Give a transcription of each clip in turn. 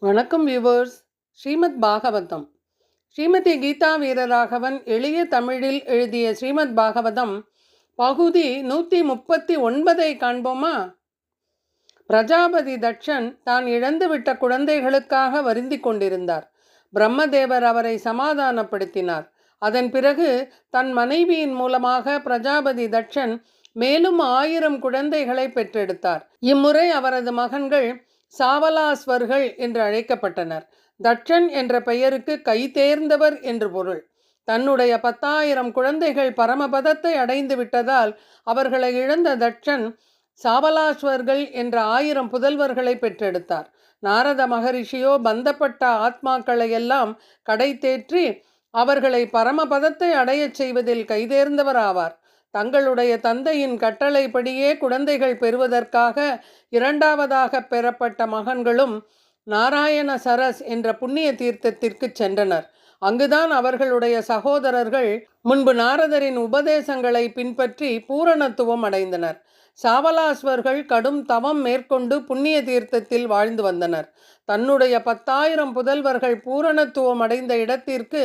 வணக்கம் வியூவர்ஸ். ஸ்ரீமத் பாகவதம். ஸ்ரீமதி கீதா வீரராகவன் எளிய தமிழில் எழுதிய ஸ்ரீமத் பாகவதம் பகுதி 139 காண்போமா? பிரஜாபதி தட்சன் தான் இழந்துவிட்ட குழந்தைகளுக்காக வருந்தி கொண்டிருந்தார். பிரம்மதேவர் அவரை சமாதானப்படுத்தினார். அதன் பிறகு தன் மனைவியின் மூலமாக பிரஜாபதி தட்சன் மேலும் 1000 குழந்தைகளை பெற்றெடுத்தார். இம்முறை அவரது மகன்கள் சாவலாஸ்வர்கள் என்று அழைக்கப்பட்டனர். தட்சன் என்ற பெயருக்கு கை தேர்ந்தவர் என்று பொருள். தன்னுடைய 10,000 குழந்தைகள் பரமபதத்தை அடைந்து விட்டதால் அவர்களை இழந்த தட்சன் சாவலாஸ்வர்கள் என்ற 1000 புதல்வர்களை பெற்றெடுத்தார். நாரத மகரிஷியோ பந்தப்பட்ட ஆத்மாக்களை எல்லாம் கடை தேற்றி அவர்களை பரமபதத்தை அடையச் செய்வதில் கைதேர்ந்தவர் ஆவார். தங்களுடைய தந்தையின் கட்டளைப்படியே குழந்தைகள் பெறுவதற்காக இரண்டாவதாக பெறப்பட்ட மகன்களும் நாராயண சரஸ் என்ற புண்ணிய தீர்த்தத்திற்கு சென்றனர். அங்குதான் அவர்களுடைய சகோதரர்கள் முன்பு நாரதரின் உபதேசங்களை பின்பற்றி பூரணத்துவம் அடைந்தனர். சாவலாஸ்வர்கள் கடும் தவம் மேற்கொண்டு புண்ணிய தீர்த்தத்தில் வாழ்ந்து வந்தனர். தன்னுடைய 10,000 புதல்வர்கள் பூரணத்துவம் அடைந்த இடத்திற்கு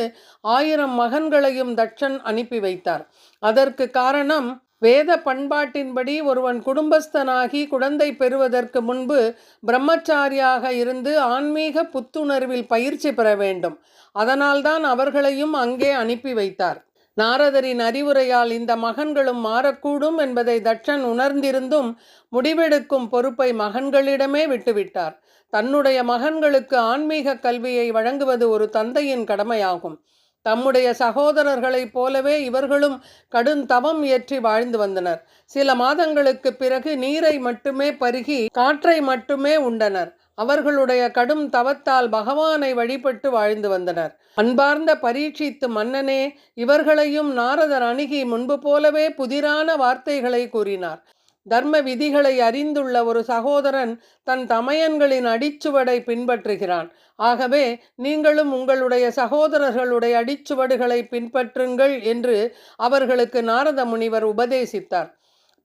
1000 மகன்களையும் தட்சன் அனுப்பி வைத்தார். அதற்கு காரணம், வேத பண்பாட்டின்படி ஒருவன் குடும்பஸ்தனாகி குழந்தை பெறுவதற்கு முன்பு பிரம்மச்சாரியாக இருந்து ஆன்மீக புத்துணர்வில் பயிற்சி பெற வேண்டும். அதனால்தான் அவர்களையும் அங்கே அனுப்பி வைத்தார். நாரதரின் அறிவுரையால் இந்த மகன்களும் மாறக்கூடும் என்பதை தட்சன் உணர்ந்திருந்தும் முடிவெடுக்கும் பொறுப்பை மகன்களிடமே விட்டுவிட்டார். தன்னுடைய மகன்களுக்கு ஆன்மீக கல்வியை வழங்குவது ஒரு தந்தையின் கடமையாகும். தம்முடைய சகோதரர்களைப் போலவே இவர்களும் கடுந்தவம் இயற்றி வாழ்ந்து வந்தனர். சில மாதங்களுக்கு பிறகு நீரை மட்டுமே பருகி காற்றை மட்டுமே உண்டனர். அவர்களுடைய கடும் தவத்தால் பகவானை வழிபட்டு வாழ்ந்து வந்தனர். அன்பார்ந்த பரீட்சித்து மன்னனே, இவர்களையும் நாரதர் அணுகி முன்பு போலவே புதிரான வார்த்தைகளை கூறினார். தர்ம விதிகளை அறிந்துள்ள ஒரு சகோதரன் தன் தமையன்களின் அடிச்சுவடை பின்பற்றுகிறான். ஆகவே நீங்களும் உங்களுடைய சகோதரர்களுடைய அடிச்சுவடுகளை பின்பற்றுங்கள் என்று அவர்களுக்கு நாரத முனிவர் உபதேசித்தார்.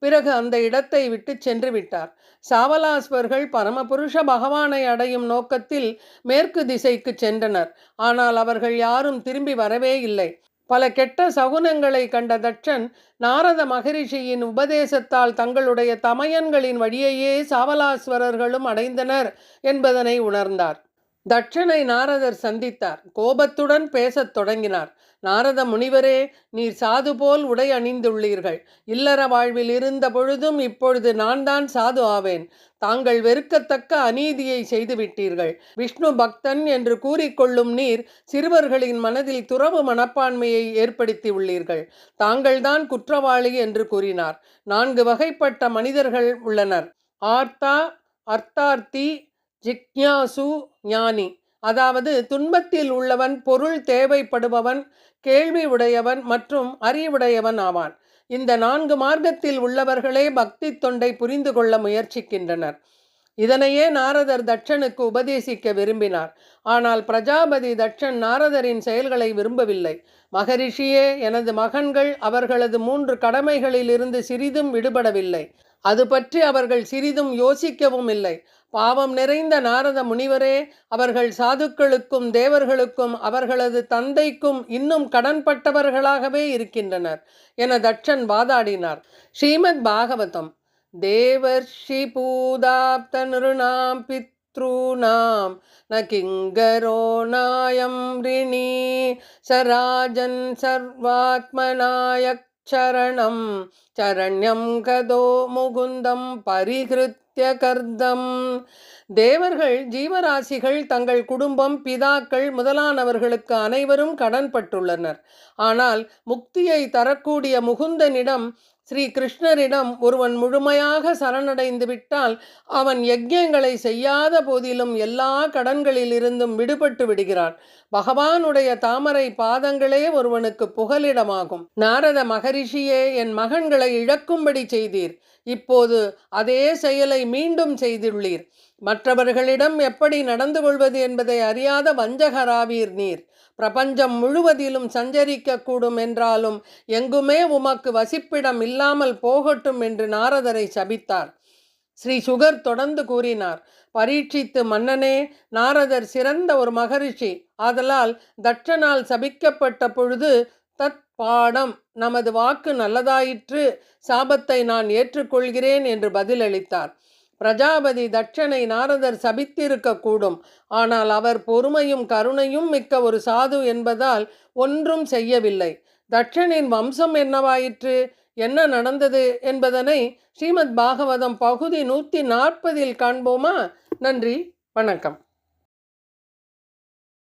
பிறகு அந்த இடத்தை விட்டு சென்று விட்டார். சாவலாஸ்வர்கள் பரமபுருஷ பகவானை அடையும் நோக்கத்தில் மேற்கு திசைக்கு சென்றனர். ஆனால் அவர்கள் யாரும் திரும்பி வரவே இல்லை. பல கெட்ட சகுனங்களை கண்ட தட்சன் நாரத மகரிஷியின் உபதேசத்தால் தங்களுடைய தமையன்களின் வழியையே சாவலாஸ்வரர்களும் அடைந்தனர் என்பதனை உணர்ந்தார். தட்சனை நாரதர் சந்தித்தார். கோபத்துடன் பேசத் தொடங்கினார். நாரத முனிவரே, நீர் சாது போல் உடை அணிந்துள்ளீர்கள். இல்லற வாழ்வில் இருந்த பொழுதும் இப்பொழுது நான் தான் சாது ஆவேன். தாங்கள் வெறுக்கத்தக்க அநீதியை செய்துவிட்டீர்கள். விஷ்ணு பக்தன் என்று கூறிக்கொள்ளும் நீர் சிறுவர்களின் மனதில் துறவு மனப்பான்மையை ஏற்படுத்தி உள்ளீர்கள். தாங்கள்தான் குற்றவாளி என்று கூறினார். 4 வகைப்பட்ட மனிதர்கள் உள்ளனர்: ஆர்த்தா, அர்த்தார்த்தி, ஜிக்ஞாசு, ஞானி. அதாவது துன்பத்தில் உள்ளவன், பொருள் தேவைப்படுபவன், கேள்வி உடையவன் மற்றும் அறிவுடையவன் ஆவான். இந்த 4 மார்க்கத்தில் உள்ளவர்களே பக்தி தொண்டை புரிந்து கொள்ள முயற்சிக்கின்றனர். இதனையே நாரதர் தட்சனுக்கு உபதேசிக்க விரும்பினார். ஆனால் பிரஜாபதி தட்சன் நாரதரின் செயல்களை விரும்பவில்லை. மகரிஷியே, எனது மகன்கள் அவர்களது 3 கடமைகளிலிருந்து சிறிதும் விடுபடவில்லை. அது பற்றி அவர்கள் சிறிதும் யோசிக்கவும் இல்லை. பாவம் நிறைந்த நாரத முனிவரே, அவர்கள் சாதுக்களுக்கும் தேவர்களுக்கும் அவர்களது தந்தைக்கும் இன்னும் கடன்பட்டவர்களாகவே இருக்கின்றனர் என தட்சன் வாதாடினார். ஸ்ரீமத் பாகவதம். தேவர்ஷி பூதாப்த நிருணாம் பித்ருணாம் ந கிங்கரோ நாயம் ரிணி சராஜன் சர்வாத்மநாயக் சரணம் சரண்யம் கதோ முகுந்தம் பரிகிருத்ய கர்தம். தேவர்கள், ஜீவராசிகள், தங்கள் குடும்பம், பிதாக்கள் முதலானவர்களுக்கு அனைவரும் கடன்பட்டுள்ளனர். ஆனால் முக்தியை தரக்கூடிய முகுந்தனிடம், ஸ்ரீ கிருஷ்ணரிடம் ஒருவன் முழுமையாக சரணடைந்து விட்டால் அவன் யஜ்யங்களை செய்யாத போதிலும் எல்லா கடன்களிலிருந்தும் விடுபட்டு விடுகிறான். பகவானுடைய தாமரை பாதங்களே ஒருவனுக்கு புகலிடமாகும். நாரத மகரிஷியே, என் மகன்களை இழக்கும்படி செய்தீர். இப்போது அதே செயலை மீண்டும் செய்துள்ளீர். மற்றவர்களிடம் எப்படி நடந்து கொள்வது என்பதை அறியாத வஞ்சகராவீர் நீர். பிரபஞ்சம் முழுவதிலும் சஞ்சரிக்கக்கூடும் என்றாலும் எங்குமே உமக்கு வசிப்பிடம் இல்லாமல் போகட்டும் என்று நாரதரை சபித்தார். ஸ்ரீ சுகர் தொடர்ந்து கூறினார். பரீட்சித்து மன்னனே, நாரதர் சிறந்த ஒரு மகரிஷி. ஆதலால் தட்சனால் சபிக்கப்பட்ட பொழுது தத் பாடம், நமது வாக்கு நல்லதாயிற்று, சாபத்தை நான் ஏற்றுக்கொள்கிறேன் என்று பதிலளித்தார். பிரஜாபதி தட்சனை நாரதர் சபித்திருக்கக்கூடும். ஆனால் அவர் பொறுமையும் கருணையும் மிக்க ஒரு சாது என்பதால் ஒன்றும் செய்யவில்லை. தட்சனின் வம்சம் என்னவாயிற்று, என்ன நடந்தது என்பதனை ஸ்ரீமத் பாகவதம் பகுதி 140 காண்போமா? நன்றி, வணக்கம்.